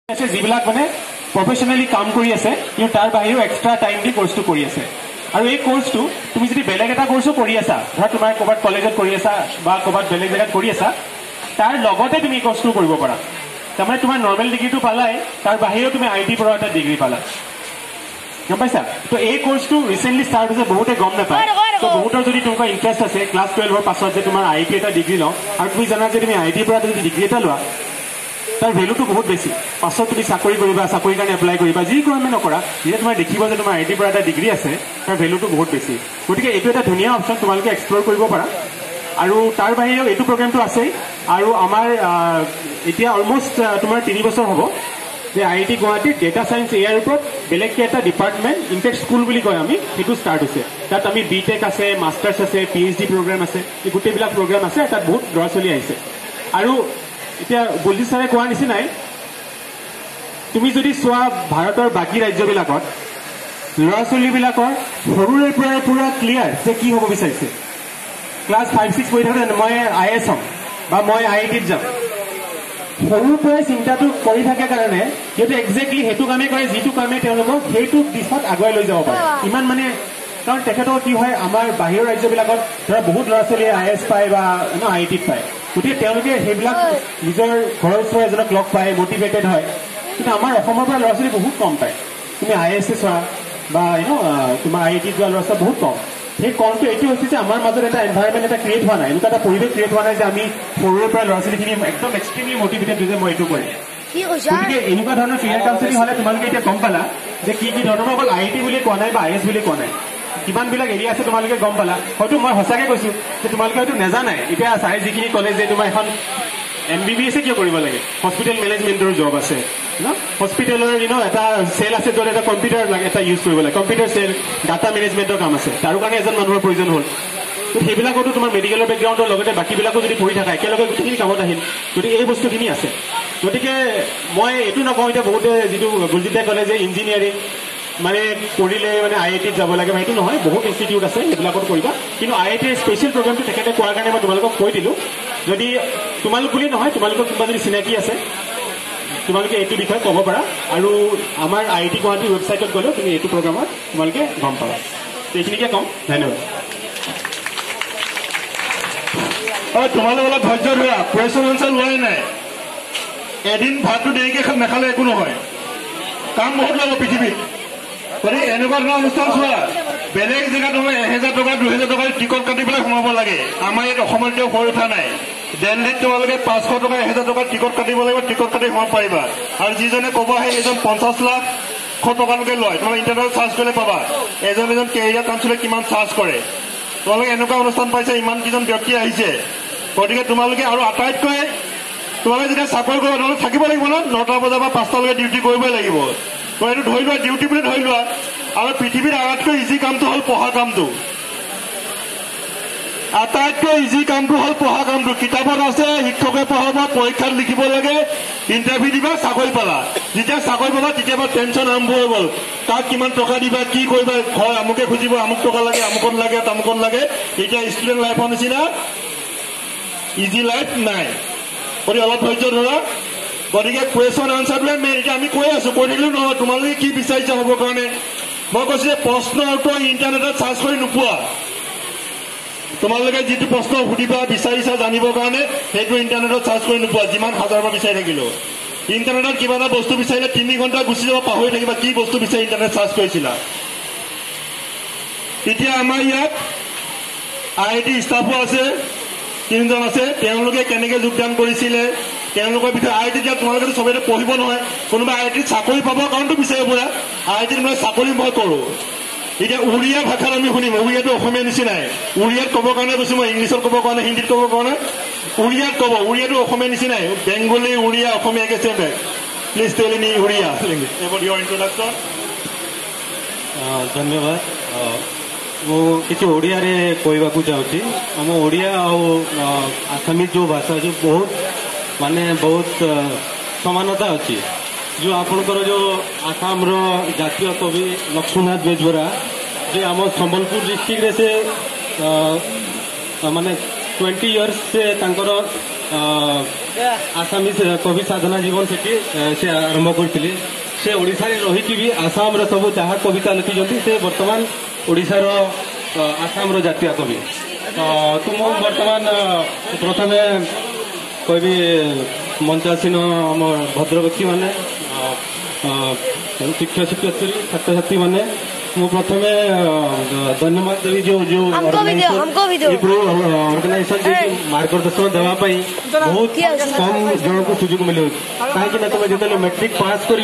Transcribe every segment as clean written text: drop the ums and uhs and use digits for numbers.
যিবিলাক মানে প্ৰফেচনেলি কাম কৰি আছে কিন্তু তাৰ বাহিৰেও এক্সট্ৰা টাইম দি কোৰ্চটো কৰি আছে। আৰু এই কোৰ্চটো তুমি যদি বেলেগ এটা কোৰ্চো কৰি আছা, ধৰা তোমাৰ ক'ৰবাত কলেজত কৰি আছা বা ক'ৰবাত বেলেগ জেগাত কৰি আছা, তাৰ লগতে তুমি এই কোৰ্চটো কৰিব পাৰা। তাৰমানে তোমাৰ নৰ্মেল ডিগ্ৰীটো পালাই, তাৰ বাহিৰেও তুমি IT পৰা এটা ডিগ্ৰী পালা, গম পাইছা? তো এই কোৰ্চটো ৰিচেণ্টলি ষ্টাৰ্ট হৈছে, বহুতে গম নাপায়। তো বহুতৰ যদি তোমাৰ ইণ্টাৰেষ্ট আছে ক্লাছ 12ৰ পাছত যে তোমাৰ IT এটা ডিগ্ৰী লওঁ, আৰু তুমি জানা যে তুমি IT পৰা যদি ডিগ্ৰী এটা লোৱা তাৰ ভেলুটো বহুত বেছি। পাছত তুমি চাকৰি কৰিবা, চাকৰিৰ কাৰণে এপ্লাই কৰিবা, যি কৰ্মে নকৰা, যেতিয়া তোমাৰ দেখিব যে তোমাৰ IT পৰা এটা ডিগ্ৰী আছে, তাৰ ভেলুটো বহুত বেছি। গতিকে এইটো এটা ধুনীয়া অপশ্যন, তোমালোকে এক্সপ্ল'ৰ কৰিব পাৰা। আৰু তাৰ বাহিৰেও এইটো প্ৰগ্ৰেমটো আছেই। আৰু আমাৰ এতিয়া অলমষ্ট তোমাৰ 3 বছৰ হ'ব যে IIT গুৱাহাটীত ডেটা চায়েন্স এয়াৰ ওপৰত বেলেগকৈ এটা ডিপাৰ্টমেণ্ট, ইনফেক্ট স্কুল বুলি কয় আমি, সেইটো ষ্টাৰ্ট হৈছে। তাত আমি BTech আছে, মাষ্টাৰ্ছ আছে, PhD প্ৰগ্ৰেম আছে, এই গোটেইবিলাক প্ৰগ্ৰেম আছে। তাত বহুত ল'ৰা ছোৱালী আহিছে। আৰু এতিয়া বলজিৎ ছাৰে কোৱাৰ নিচিনাই, তুমি যদি চোৱা ভাৰতৰ বাকী ৰাজ্যবিলাকত ল'ৰা ছোৱালীবিলাকৰ সৰুৰে পৰাই পুৰা ক্লিয়াৰ যে কি হ'ব বিচাৰিছে। ক্লাছ 5-6 পঢ়ি থাকোঁতে মই IAS হ'ম বা মই IITত যাম, সৰুৰ পৰাই চিন্তাটো কৰি থাকে কাৰণে সিহঁতে একজেক্টলি সেইটো কামেই কৰে যিটো কামে তেওঁলোকক সেইটো দিশত আগুৱাই লৈ যাব পাৰে। ইমান মানে, কাৰণ তেখেতৰ কি হয়, আমাৰ বাহিৰৰ ৰাজ্যবিলাকত ধৰা বহুত ল'ৰা ছোৱালীয়ে IAS পায় বা IITত পায়। গতিকে তেওঁলোকে সেইবিলাক নিজৰ ঘৰৰ ওচৰৰ এজনক লগ পায়, মটিভেটেড হয়। কিন্তু আমাৰ অসমৰ পৰা ল'ৰা ছোৱালী বহুত কম পায়। তুমি IAS চোৱা বা তোমাৰ IITত যোৱা ল'ৰা ছোৱালী বহুত কম। সেই কমটো এইটো হৈছে যে আমাৰ মাজত এটা এনভাইৰমেণ্ট এটা ক্ৰিয়েট হোৱা নাই, এনেকুৱা এটা পৰিৱেশ ক্ৰিয়েট হোৱা নাই যে আমি সৰুৰে পৰা ল'ৰা ছোৱালীখিনি একদম এক্সট্ৰিমলি মটিভেটেড যে মই এইটো কৰিম। গতিকে এনেকুৱা ধৰণৰ কেৰিয়াৰ কাউন্সেলিং হ'লে তোমালোকে এতিয়া গম পালা যে কি কি ধৰণৰ, অকল IIT বুলি কোৱা নাই বা IAS বুলি কোৱা নাই, কিমানবিলাক এৰিয়া আছে তোমালোকে গম পালা। হয়তো মই সঁচাকৈ কৈছোঁ যে তোমালোকে হয়তো নাজানাই। এতিয়া ছাৰে যিখিনি ক'লে যে তোমাৰ এখন MBBS কিয় কৰিব লাগে, হস্পিটেল মেনেজমেণ্টৰ জব আছে ন, হস্পিটেলৰ এটা চেল আছে য'ত এটা কম্পিউটাৰ এটা ইউজ কৰিব লাগে, কম্পিউটাৰ চেল, ডাটা মেনেজমেণ্টৰ কাম আছে, তাৰ কাৰণে এজন মানুহৰ প্ৰয়োজন হ'ল। তো সেইবিলাকতো তোমাৰ মেডিকেলৰ বেকগ্ৰাউণ্ডৰ লগতে বাকীবিলাকো যদি পঢ়ি থাকা একেলগে গোটেইখিনি কামত আহিল। গতিকে এই বস্তুখিনি আছে। গতিকে মই এইটো নকওঁ এতিয়া বহুতে যিটো বুলজিতে ক'লে যে ইঞ্জিনিয়াৰিং মানে কৰিলে মানে IITত যাব লাগে, সেইটো নহয়। বহুত ইনষ্টিটিউট আছে, সেইবিলাকত কৰিবা। কিন্তু IITৰ স্পেচিয়েল প্ৰগ্ৰামটো তেখেতে কোৱাৰ কাৰণে মই তোমালোকক কৈ দিলোঁ। যদি তোমালোক বুলি নহয়, তোমালোকৰ কোনোবা যদি চিনাকি আছে, তোমালোকে এইটো বিষয়ে ক'ব পাৰা। আৰু আমাৰ IIT গুৱাহাটীৰ ৱেবছাইটত গ'লেও তুমি এইটো প্ৰগ্ৰামত তোমালোকে গম পাবা। এইখিনিকে ক'ম, ধন্যবাদ। তোমালোক অলপ ধৈৰ্য ধৰা, কুৱেশ্যন আনচাৰ লোৱাই নাই। এদিন ভাতটো দেৰিকৈ নাখালে একো নহয়, কাম বহুত ল'ব পৃথিৱীত। গতিকে এনেকুৱা ধৰণৰ অনুষ্ঠান চোৱা, বেলেগ জেগাত তোমাৰ 1000 টকা 2000 টকাৰ টিকট কাটি পেলাই সোমাব লাগে। আমাৰ ইয়াত অসমত এতিয়াও হৈ উঠা নাই। দিল্লীত তোমালোকে 500 টকা 1000 টকাৰ টিকট কাটিব লাগিব, টিকট কাটি সোমাব পাৰিবা। আৰু যিজনে ক'ব আহে এজন 50 লাখ টকালৈকে লয়, তোমালোকে ইণ্টাৰনেটত চাৰ্চ কৰিলে পাবা এজন কেৰিয়াৰ কাউন্সিলে কিমান চাৰ্জ কৰে। তোমালোকে এনেকুৱা অনুষ্ঠান পাইছে, ইমান কেইজন ব্যক্তি আহিছে। গতিকে তোমালোকে আৰু আটাইতকৈ তোমালোকে যেতিয়া চাকৰি কৰিবা তোমালোকে থাকিব লাগিব ন, 9টা বজাৰ পৰা 5টালৈকে ডিউটি কৰিবই লাগিব। তো এইটো ধৰি লোৱা, ডিউটি বুলি ধৰি লোৱা। আৰু পৃথিৱীৰ আটাইতকৈ ইজি কামটো হ'ল পঢ়া কামটো। আটাইতকৈ ইজি কামটো হ'ল পঢ়া কামটো। কিতাপত আছে, শিক্ষকে পঢ়াব, পৰীক্ষাত লিখিব লাগে, ইণ্টাৰভিউ দিবা, চাকৰি পালা। যেতিয়া চাকৰি পাবা তেতিয়াবা টেনশ্যন আৰম্ভ হৈ গ'ল। তাক কিমান টকা দিবা, কি কৰিবা, ঘৰ আমুকে খুজিব, আমুক টকা লাগে, আমুকত লাগে, তামুকত লাগে। এতিয়া ষ্টুডেণ্ট লাইফৰ নিচিনা ইজি লাইফ নাই। গতিকে অলপ ধৈৰ্য ধৰা। গতিকে কুৱেশ্যন আনচাৰটোৱে মেইন। এতিয়া আমি কৈ আছো, কৈ থাকিলেও নহয়। তোমালোকে কি বিচাৰিছা হ'বৰ কাৰণে? মই কৈছোঁ যে প্ৰশ্নৰ উত্তৰ ইণ্টাৰনেটত চাৰ্চ কৰি নোপোৱা। তোমালোকে যিটো প্ৰশ্ন সুধিবা বিচাৰিছা জানিবৰ কাৰণে, সেইটো ইণ্টাৰনেটত চাৰ্চ কৰি নোপোৱা, যিমান হাজাৰবাৰ বিচাৰি থাকিলেও। ইণ্টাৰনেটত কিবা এটা বস্তু বিচাৰিলে 3 ঘণ্টা গুচি যাব, পাহৰি থাকিবা কি বস্তু বিচাৰি ইণ্টাৰনেট চাৰ্চ কৰিছিলা। এতিয়া আমাৰ ইয়াত IIT ষ্টাফো আছে, 3জন আছে। তেওঁলোকে কেনেকৈ যোগদান কৰিছিলে, তেওঁলোকৰ বিষয়ে IIT এতিয়া তোমালোকেতো চবেইটো পঢ়িব নহয়। কোনোবা IITত চাকৰি পাবৰ কাৰণেতো বিচাৰিব পৰা। IITত মই চাকৰি মই কৰোঁ। এতিয়া উৰিয়া ভাষাত আমি শুনিম, উৰিয়াটো অসমীয়া নিচিনাই। উৰিয়াত ক'বৰ কাৰণে কৈছোঁ মই, ইংলিছত ক'বৰ কাৰণে, হিন্দীত ক'বৰ কাৰণে। উৰিয়াত ক'ব, উৰিয়াটো অসমীয়া নিচিনাই। বেংগলী, উৰিয়া, অসমীয়া একে same. Please tell in Odia about your introduction. ଧନ୍ୟବାଦ। ମୁଁ କିଛି ଓଡ଼ିଆରେ କହିବାକୁ ଚାହୁଁଛି। ଆମ ଓଡ଼ିଆ ଆଉ ଆସାମିଜ ଯେଉଁ ଭାଷା ଯେଉଁ ବହୁତ ସମାନତା ଅଛି। ଯେଉଁ ଆପଣଙ୍କର ଯେଉଁ ଆସାମର ଜାତୀୟ କବି ଲକ୍ଷ୍ମୀନାଥ ବେଜବରା, ଯେ ଆମ ସମ୍ବଲପୁର ଡିଷ୍ଟ୍ରିକ୍ଟରେ ସେ ମାନେ 20 years से तांकर आसामीज कवि साधना जीवन से आरंभ करथिले से ओडिसा रे रही भी आसाम रो सब जहा कविता लिखिजंती से वर्तमान ओडिसा रो आसाम रो जातीय कवि तुम वर्तमान प्रथमे कवि मंचासीन आम भद्रव्यक्ति माने शिक्षक शिक्षयित्री छात्र छात्री माने मु प्रथमे धन्यवाद देवी जो जो ऑर्गेनाइजेशन मार्गदर्शन देवा बहुत कम जन को सुजोग मिले कहीं तुम जो मैट्रिक पास कर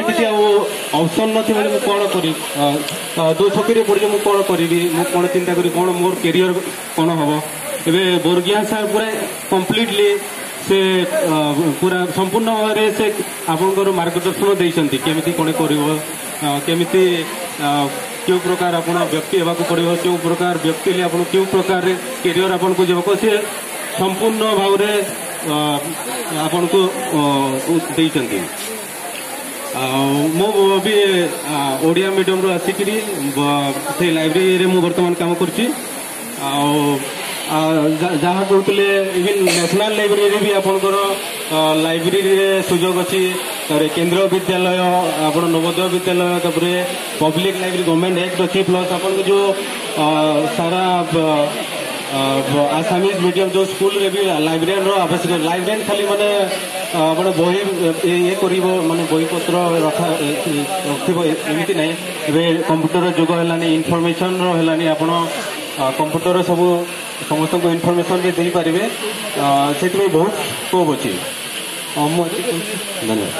किसी ऑप्शन नथी कौन करी दो छकरी पड़ी मुझे कौन करी कौन चिंता करी कौन मोर कैरियर कौन हम एवं बोरगिया साहब पूरा कम्प्लीटली से पूरा संपूर्ण भाव से आपंकर मार्गदर्शन देते केमी कौन कर केमिति क्यों प्रकार आप व्यक्ति होगा पड़ो क्यों प्रकार व्यक्ति आप क्यों प्रकार कैरियर आपन को जब से संपूर्ण भाव आपन को देते मु भी ओडिया मीडियम रो आसिकरी से लाइब्रेरी मु वर्तमान काम करछि जहाँ कहते इवन नेशनल लाइब्रेरी भी आपंकर लाइब्रेरी सुजोग अच्छी केंद्रीय विद्यालय आप नवोदय विद्यालय तापर पब्लिक लाइब्रेरी गवर्नमेंट एक्ट अच्छी प्लस आप जो सारा आसामीज मीडियम जो स्कूल रे भी लाइब्रेरियन आवश्यक लाइब्रेरियन खाली माने आप बही ये कर माने बही पत्र रखा एमती ना कंप्यूटर जुग है इनफर्मेशन है आप कंप्यूटर सब समस्त को इनफर्मेशन भी दे पारे से बहुत स्कोप अच्छी धन्यवाद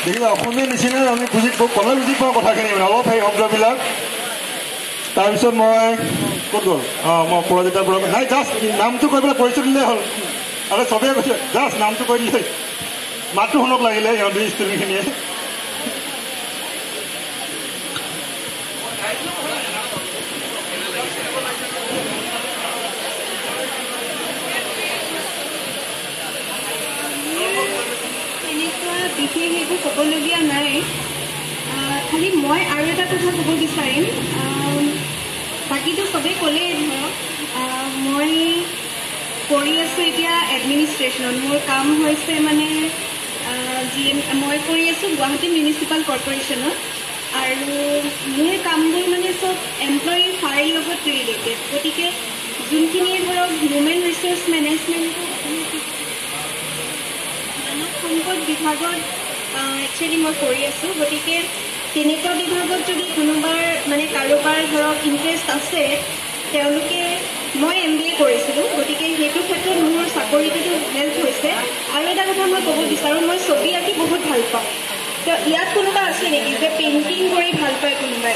देखिए अসমীয়া নিচিনা আমি বুজি ক'লে বুজি পোৱা কথাখিনি অলপ সেই শব্দবিলাক তাৰপিছত মই ক'ত গ'ল মই পৰাজিতা বৰুৱা নাই জাষ্ট নামটো কৈ পেলাই পৰিচয় দিলেই হ'ল আৰু চবেই কৈছে জাষ্ট নামটো কৈ দিলে মাতটো শুনক লাগিলে সিহঁতে ষ্টুডেণ্টখিনিয়ে বিশেষ একো ক'বলগীয়া নাই খালি মই আৰু এটা কথা ক'ব বিচাৰিম বাকীটো চবেই ক'লেই ধৰক মই কৰি আছোঁ এতিয়া এডমিনিষ্ট্ৰেশ্যনত মোৰ কাম হৈছে মানে মই কৰি আছোঁ গুৱাহাটী মিউনিচিপাল কৰ্পৰেশ্যনত আৰু মোৰ কামবোৰ মানে চব এমপ্লয়ী ফাইল লগত ৰিলেটেড গতিকে যোনখিনি ধৰক হিউমেন ৰিচোৰ্চ মেনেজমেণ্ট সম্পদ বিভাগত একচুৱেলি মই কৰি আছোঁ গতিকে তেনেকুৱা বিভাগত যদি কোনোবাৰ মানে কাৰোবাৰ ধৰক ইণ্টাৰেষ্ট আছে তেওঁলোকে মই MBA কৰিছিলোঁ গতিকে সেইটো ক্ষেত্ৰত মোৰ চাকৰিটোতো হেল্প হৈছে আৰু এটা কথা মই ক'ব বিচাৰোঁ মই ছবি আঁকি বহুত ভাল পাওঁ তো ইয়াত কোনোবা আছে নেকি যে পেইণ্টিং কৰি ভাল পায় কোনোবাই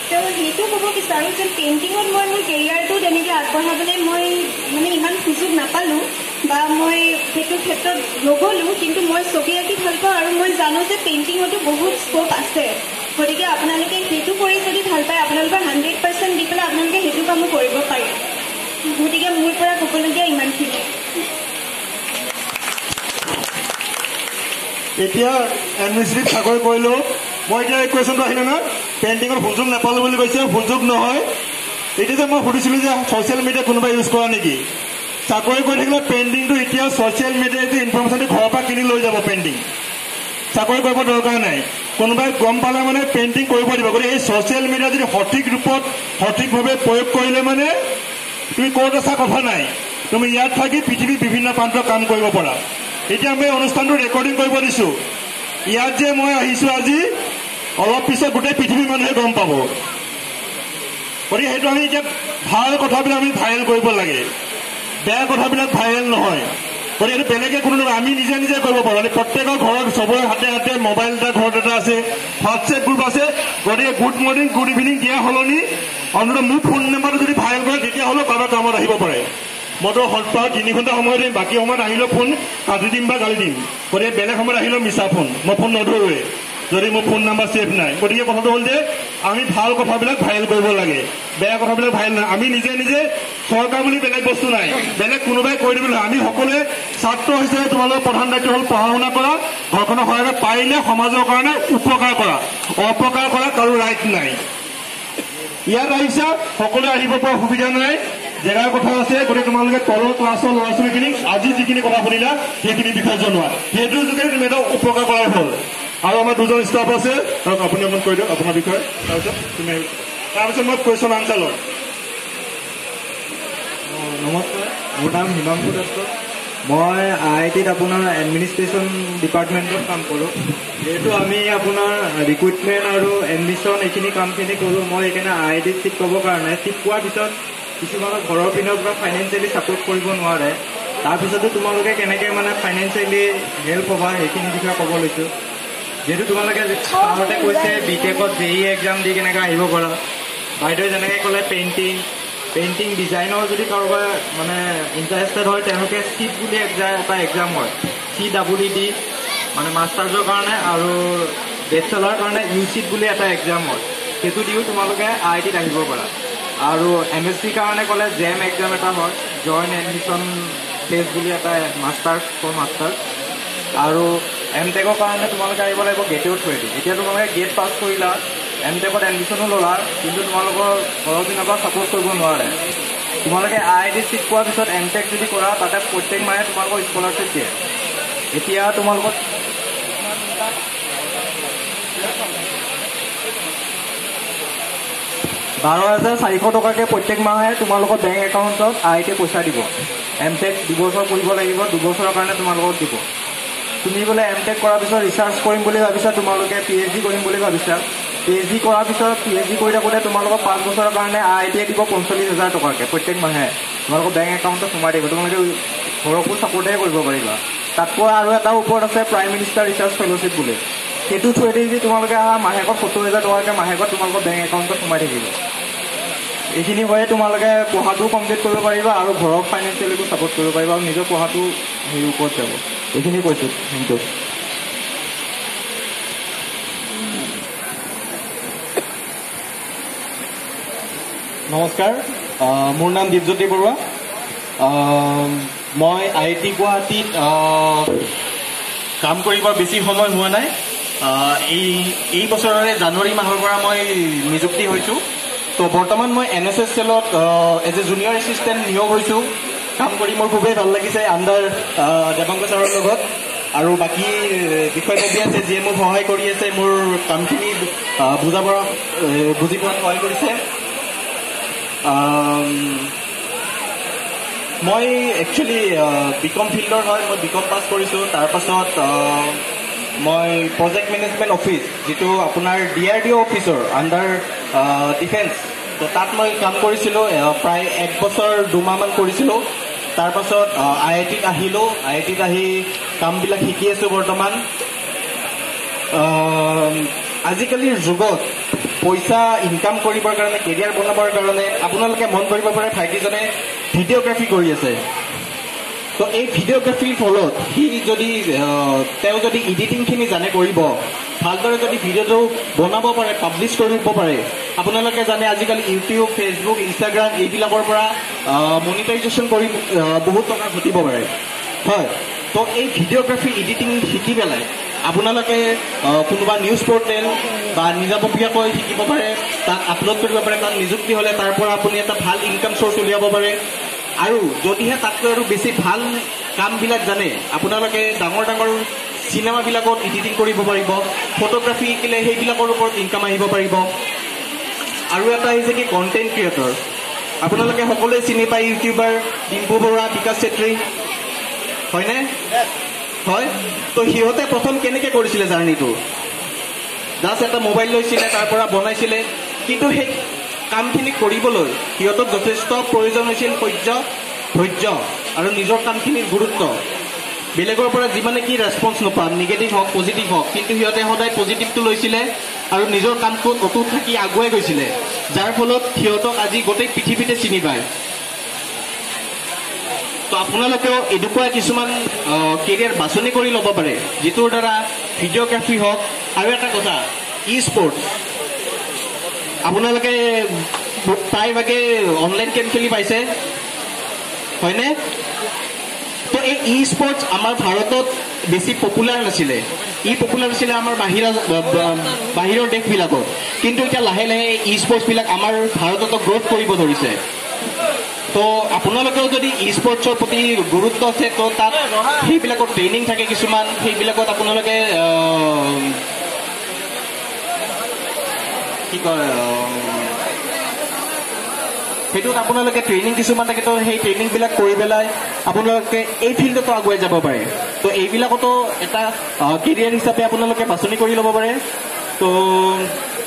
তো সেইটো ক'ব বিচাৰোঁ যে পেইণ্টিঙত মই মোৰ কেৰিয়াৰটো তেনেকৈ আগবঢ়াবলৈ মই মানে ইমান সুযোগ নাপালোঁ বা মই সেইটো ক্ষেত্ৰত নগ'লোঁ কিন্তু মই ছবি আঁকি ভাল পাওঁ আৰু মই জানো যে পেইণ্টিঙতো বহুত স্ক'প আছে গতিকে আপোনালোকে সেইটো কৰি যদি ভাল পায় আপোনালোকৰ 100% দি পেলাই আপোনালোকে সেইটো কামো কৰিব পাৰে গতিকে মোৰ পৰা ক'বলগীয়া ইমানখিনি এতিয়া এডমিনিষ্ট্ৰেটিভ চাকৰি কৰিলোঁ মই এতিয়া এই কুৱেশ্যনটো আহিলে না পেইণ্টিঙৰ সুযোগ নাপালোঁ বুলি কৈছে সুযোগ নহয় এতিয়া যে মই সুধিছিলোঁ যে ছ'চিয়েল মিডিয়া কোনোবাই ইউজ কৰা নেকি চাকৰি কৰি থাকিলে পেইণ্টিংটো এতিয়া ছ'চিয়েল মিডিয়াই যে ইনফৰ্মেশ্যনটো ঘৰৰ পৰা কিনি লৈ যাব পেইণ্টিং চাকৰি কৰিব দৰকাৰ নাই কোনোবাই গম পালে মানে পেইণ্টিং কৰিব দিব গতিকে এই ছ'চিয়েল মিডিয়া যদি সঠিক ৰূপত সঠিকভাৱে প্ৰয়োগ কৰিলে মানে তুমি ক'ত আছা কথা নাই তুমি ইয়াত থাকি পৃথিৱীৰ বিভিন্ন প্ৰান্তত কাম কৰিব পাৰা এতিয়া আমি অনুষ্ঠানটো ৰেকৰ্ডিং কৰিব দিছোঁ ইয়াত যে মই আহিছোঁ আজি অলপ পিছত গোটেই পৃথিৱীৰ মানুহে গম পাব গতিকে সেইটো আমি এতিয়া ভাল কথাবিলাক আমি ভাইৰেল কৰিব লাগে বেয়া কথাবিলাক ভাইৰেল নহয় গতিকে এইটো বেলেগে কোনো আমি নিজে নিজে কৰিব পাৰোঁ প্ৰত্যেকৰ ঘৰত চবৰে হাতে হাতে মোবাইল এটা ঘৰত এটা আছে হোৱাটছএপ গ্ৰুপ আছে গতিকে গুড মৰ্ণিং গুড ইভিনিং দিয়া সলনি অন্ততঃ মোৰ ফোন নাম্বাৰটো যদি ভাইৰেল কৰে তেতিয়াহ'লেও কাৰোবাৰ কামত আহিব পাৰে মইতো সপ্তাহত 3 ঘণ্টা সময় দিম বাকী সময়ত আহিলেও ফোন কাটি দিম বা গালি দিম গতিকে বেলেগ সময়ত আহিলেও মিছা ফোন মই ফোন নধৰোৱে যদি মোৰ ফোন নাম্বাৰ ছেভ নাই। গতিকে কথাটো হ'ল যে আমি ভাল কথাবিলাক ভাইৰেল কৰিব লাগে, বেয়া কথাবিলাক ভাইৰেল নাই। আমি নিজে নিজে চৰকাৰ বুলি বেলেগ বস্তু নাই, বেলেগ কোনোবাই কৈ দিব লাগে। আমি সকলোৱে ছাত্ৰ হিচাপে তোমালোকৰ প্ৰধান দায়িত্ব হ'ল পঢ়া শুনা কৰা, ঘৰখনৰ সহায়ত পাৰিলে সমাজৰ কাৰণে উপকাৰ কৰা, অপকাৰ কৰা কাৰো ৰাইট নাই। ইয়াত আহিছা সকলোৱে আহিব পৰা সুবিধা নাই, জেগাৰ কথা আছে। গতিকে তোমালোকে তলৰ ক্লাছৰ ল'ৰা ছোৱালীখিনিক আজি যিখিনি কথা শুনিলা সেইখিনি বিষয়ে জনোৱা, সেইটোৰ যোগেদি তুমি এটা উপকাৰ কৰাই হ'ল। আৰু আমাৰ দুজন ষ্টাফ আছে, আপুনি অকণ কৈ দিয়ক আপোনাৰ বিষয়ে, তাৰপিছত মই কুৱেশ্যন আনচাৰ লওঁ। নমস্কাৰ, মোৰ নাম হিমাংশু দত্ত। মই IIT-ত আপোনাৰ এডমিনিষ্ট্ৰেশ্যন ডিপাৰ্টমেণ্টত কাম কৰোঁ। যিহেতু আমি আপোনাৰ ৰিক্ৰুইটমেণ্ট আৰু এডমিশ্যন এইখিনি কামখিনি কৰোঁ, মই সেইকাৰণে IIT-ত চিট পাবৰ কাৰণে চিট পোৱাৰ পিছত কিছুমানৰ ঘৰৰ পিনৰ পৰা ফাইনেন্সিয়েলি ছাপোৰ্ট কৰিব নোৱাৰে। তাৰপিছতো তোমালোকে কেনেকৈ মানে ফাইনেন্সিয়েলি হেল্প হ'বা সেইখিনি বিষয়ে ক'ব লৈছোঁ। যিহেতু তোমালোকে ছাৰহঁতে কৈছে BTech-ত JEE এক্সাম দি কেনেকৈ আহিব পাৰা, বাইদেৱে যেনেকৈ ক'লে পেইণ্টিং ডিজাইনৰ যদি কাৰোবাৰ মানে ইণ্টাৰেষ্টেড হয় তেওঁলোকে CIT বুলি এটা এক্সাম হয়, CEED মানে মাষ্টাৰ্ছৰ কাৰণে, আৰু বেচেলাৰ কাৰণে UCIT বুলি এটা এক্সাম হয়, সেইটো দিও তোমালোকে IIT-ত আহিব পাৰা। আৰু MSc কাৰণে ক'লে JAM এক্সাম এটা হয়, জইণ্ট এডমিশ্যন টেষ্ট বুলি এটা মাষ্টাৰ্ছ ফৰ মাষ্টাৰ্ছ। আৰু MTech-ৰ কাৰণে তোমালোকে আহিব লাগিব গেটৰ থ্ৰুৱেদি। এতিয়া তোমালোকে গেট পাছ কৰিলা, MTech-ত এডমিশ্যনো ল'লা, কিন্তু তোমালোকৰ ঘৰৰ পিনৰ পৰা ছাপোৰ্ট কৰিব নোৱাৰে। তোমালোকে IIT-ত চিট পোৱাৰ পিছত MTech যদি কৰা, তাতে প্ৰত্যেক মাহে তোমালোকৰ স্কলাৰশ্বিপ দিয়ে। এতিয়া তোমালোকৰ 12,400 টকাকৈ প্ৰত্যেক মাহে তোমালোকৰ বেংক একাউণ্টত IIT পইচা দিব। MTech 2 বছৰ কৰিব লাগিব, 2 বছৰৰ কাৰণে তোমালোকক দিব। তুমি বোলে MTech কৰাৰ পিছত ৰিচাৰ্চ কৰিম বুলি ভাবিছা, তোমালোকে PhD কৰিম বুলি ভাবিছা, PhD কৰাৰ পিছত PhD কৰি থাকোঁতে তোমালোকৰ 5 বছৰৰ কাৰণে IIT-য়ে দিব 45,000 টকাকৈ প্ৰত্যেক মাহে তোমালোকৰ বেংক একাউণ্টত সোমাই দিব। তোমালোকে ঘৰকো ছাপোৰ্টে কৰিব পাৰিবা। তাতকৈ আৰু এটা ওপৰত আছে প্ৰাইম মিনিষ্টাৰ ৰিচাৰ্চ ফেলোশ্বিপ বুলি, সেইটো থ্ৰুৱেদি যদি তোমালোকে আহা মাহেকত 70,000 টকাকৈ মাহেকত তোমালোকৰ বেংক একাউণ্টত সোমাই থাকিব। এইখিনি হৈয়ে তোমালোকে পঢ়াটোও কমপ্লিট কৰিব পাৰিবা আৰু ঘৰক ফাইনেন্সিয়েলিকো ছাপোৰ্ট কৰিব পাৰিবা আৰু নিজৰ পঢ়াটো হেৰি ওপৰত যাব। এইখিনি কৈছোঁ, থেংক ইউ। নমস্কাৰ, মোৰ নাম দীপজ্যোতি বৰুৱা। মই IIT গুৱাহাটীত কাম কৰিব বেছি সময় হোৱা নাই। এই বছৰৰে জানুৱাৰী মাহৰ পৰা মই নিযুক্তি হৈছোঁ। তো বৰ্তমান মই NSS চেলত এজ এ জুনিয়ৰ এছিষ্টেণ্ট নিয়োগ হৈছোঁ। কাম কৰি মোৰ খুবেই ভাল লাগিছে আণ্ডাৰ দেৱাংগ ছাৰৰ লগত। আৰু বাকী বিষয়ববী আছে যিয়ে মোক সহায় কৰি আছে, মোৰ কামখিনি বুজি পোৱাত সহায় কৰিছে। মই একচুৱেলি BCom ফিল্ডৰ হয়, মই BCom পাছ কৰিছোঁ। তাৰপাছত মই প্ৰজেক্ট মেনেজমেণ্ট অফিচ, যিটো আপোনাৰ DRDO অফিচৰ আণ্ডাৰ ডিফেন্স, তো তাত মই কাম কৰিছিলোঁ প্ৰায় 1 বছৰ 2 মাহমান কৰিছিলোঁ। তাৰপাছত IIT-ত আহিলোঁ, IIT-ত আহি কামবিলাক শিকি আছোঁ বৰ্তমান। আজিকালিৰ যুগত পইচা ইনকাম কৰিবৰ কাৰণে, কেৰিয়াৰ বনাবৰ কাৰণে আপোনালোকে মন কৰিব পাৰে ভাইটিজনে ভিডিঅ'গ্ৰাফী কৰি আছে। তো এই ভিডিঅ'গ্ৰাফীৰ ফলত তেওঁ যদি এডিটিংখিনি জানে কৰিব, ভালদৰে যদি ভিডিঅ'টো বনাব পাৰে, পাব্লিছ কৰিব পাৰে। আপোনালোকে জানে আজিকালি ইউটিউব, ফেচবুক, ইনষ্টাগ্ৰাম এইবিলাকৰ পৰা মনিটাইজেশ্যন কৰি বহুত টকা ঘটিব পাৰে, হয়। তো এই ভিডিঅ'গ্ৰাফী এডিটিং শিকি পেলাই আপোনালোকে কোনোবা নিউজ পৰ্টেল বা নিজাববীয়াকৈ শিকিব পাৰে, তাত আপলোড কৰিব পাৰে। তাত নিযুক্তি হ'লে তাৰ পৰা আপুনি এটা ভাল ইনকাম চ'ৰ্চ উলিয়াব পাৰে। আৰু যদিহে তাতকৈ আৰু বেছি ভাল কামবিলাক জানে, আপোনালোকে ডাঙৰ ডাঙৰ চিনেমাবিলাকত এডিটিং কৰিব পাৰিব, ফটোগ্ৰাফী শিকিলে সেইবিলাকৰ ওপৰত ইনকাম আহিব পাৰিব। আৰু এটা আহিছে কি কণ্টেণ্ট ক্ৰিয়েটৰ। আপোনালোকে সকলোৱে চিনি পায় ইউটিউবাৰ ডিম্পু বৰুৱা, বিকাশ চেত্ৰী, হয়নে? হয়। তো সিহঁতে প্ৰথম কেনেকৈ কৰিছিলে জাৰ্ণিটো? জাষ্ট এটা মোবাইল লৈছিলে, তাৰ পৰা বনাইছিলে। কিন্তু সেই কামখিনি কৰিবলৈ সিহঁতক যথেষ্ট প্ৰয়োজন হৈছিল ধৈৰ্য আৰু নিজৰ কামখিনিৰ গুৰুত্ব। বেলেগৰ পৰা যিমানে কি ৰেছপন্স নাপাম, নিগেটিভ হওক পজিটিভ হওক, কিন্তু সিহঁতে সদায় পজিটিভটো লৈছিলে আৰু নিজৰ কামটোত অটুট থাকি আগুৱাই গৈছিলে, যাৰ ফলত সিহঁতক আজি গোটেই পৃথিৱীতে চিনি পায়। তো আপোনালোকেও এনেকুৱা কিছুমান কেৰিয়াৰ বাছনি কৰি ল'ব পাৰে, যিটোৰ দ্বাৰা ভিডিঅ'গ্ৰাফী হওক আৰু এটা কথা, ই স্পৰ্টছ আপোনালোকে প্ৰায়ভাগে অনলাইন গেম খেলি পাইছে হয়নে? তো এই ই স্পৰ্টছ আমাৰ ভাৰতত বেছি পপুলাৰ নাছিলে, পপুলাৰ আছিলে আমাৰ বাহিৰৰ দেশবিলাকত, কিন্তু এতিয়া লাহে লাহে ই স্পৰ্টছবিলাক আমাৰ ভাৰততো গ্ৰ'থ কৰিব ধৰিছে। তো আপোনালোকেও যদি ই স্পৰ্টছৰ প্ৰতি গুৰুত্ব আছে, তো তাত সেইবিলাকৰ ট্ৰেইনিং থাকে কিছুমান, সেইবিলাকত আপোনালোকে কি কয় সেইটোত আপোনালোকে ট্ৰেইনিং কিছুমান থাকে, তো সেই ট্ৰেইনিংবিলাক কৰি পেলাই আপোনালোকে এই ফিল্ডতো আগুৱাই যাব পাৰে। তো এইবিলাকতো এটা কেৰিয়াৰ হিচাপে আপোনালোকে বাছনি কৰি ল'ব পাৰে। তো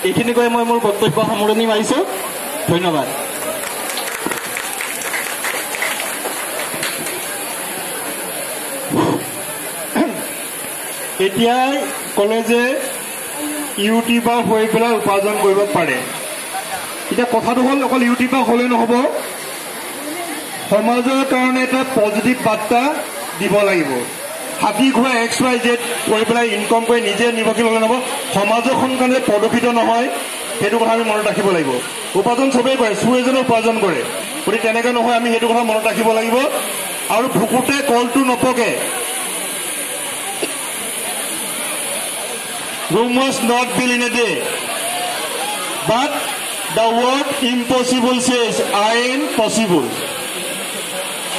এইখিনি কৈ মই মোৰ বক্তব্য সামৰণি মাৰিছোঁ। ধন্যবাদ। এতিয়া ক'লে যে ইউটিউবাৰ হৈ পেলাই উপাৰ্জন কৰিব পাৰে। এতিয়া কথাটো হ'ল অকল ইউটিউবাৰ হ'লেই নহ'ব, সমাজৰ কাৰণে এটা পজিটিভ বাৰ্তা দিব লাগিব। হাতী ঘোঁৰা XYZ কৰি পেলাই ইনকম কৰি নিজে নিৰ্ভৰশীল হ'লে নহ'ব, সমাজৰ সোনকালে প্ৰদূষিত নহয়, সেইটো কথা আমি মনত ৰাখিব লাগিব। উপাৰ্জন চবেই কৰে, চুৰ এজনে উপাৰ্জন কৰে, গতিকে তেনেকৈ নহয়, আমি সেইটো কথা মনত ৰাখিব লাগিব। আৰু ভুকুতে কলটো নপকে। Rome was not built in a day, but the word impossible says I am possible.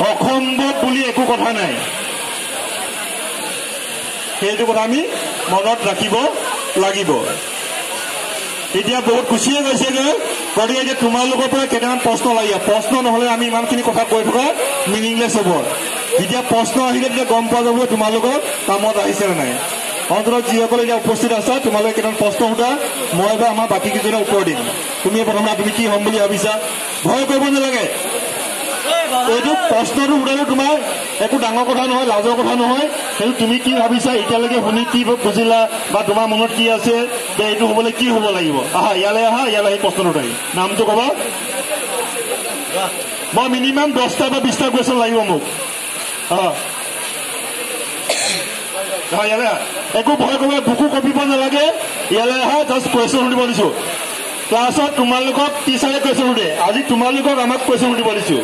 অসম্ভৱ বুলি একো কথা নাই, সেইটো কথা আমি মনত ৰাখিব লাগিব। এতিয়া বহুত গুচিয়ে গৈছেগৈ, গতিকে এতিয়া তোমালোকৰ পৰা কেইটামান প্ৰশ্ন লাগে। প্ৰশ্ন নহ'লে আমি ইমানখিনি কথা কৈ থকা মিনিংলেছ হ'ব। যেতিয়া প্ৰশ্ন আহিলে তেতিয়া গম পোৱা যাব তোমালোকৰ কামত আহিছে নে নাই। অন্ততঃ যিসকলে এতিয়া উপস্থিত আছা, তোমালোকে কেইটামান প্ৰশ্ন সোধা, মই বা আমাৰ বাকী কেইজনে উত্তৰ দিম। তুমি প্ৰথমে তুমি কি হ'ম বুলি ভাবিছা, ভয় কৰিব নালাগে। এইটো প্ৰশ্নটো সোধালে তোমাৰ একো ডাঙৰ কথা নহয়, লাজৰ কথা নহয়। সেইটো তুমি কি ভাবিছা, এতিয়ালৈকে শুনি কি বুজিলা, বা তোমাৰ মনত কি আছে যে এইটো হ'বলৈ কি হ'ব লাগিব। আহা ইয়ালৈ, আহা ইয়ালৈ, সেই প্ৰশ্নটো উঠাই নামটো ক'বা। মই মিনিমাম 10টা বা 20টা কুৱেশ্যন লাগিব মোক। ইয়ালৈ আহা, একো ভয় কৰিব, বুকু কঁপিব নালাগে। ইয়ালৈ আহা, জাষ্ট কুৱেশ্যন সুধিব দিছোঁ। ক্লাছত তোমালোকক টিচাৰে কুৱেশ্যন সুধে, আজি তোমালোকক আমাক কুৱেশ্যন সুধিব দিছোঁ।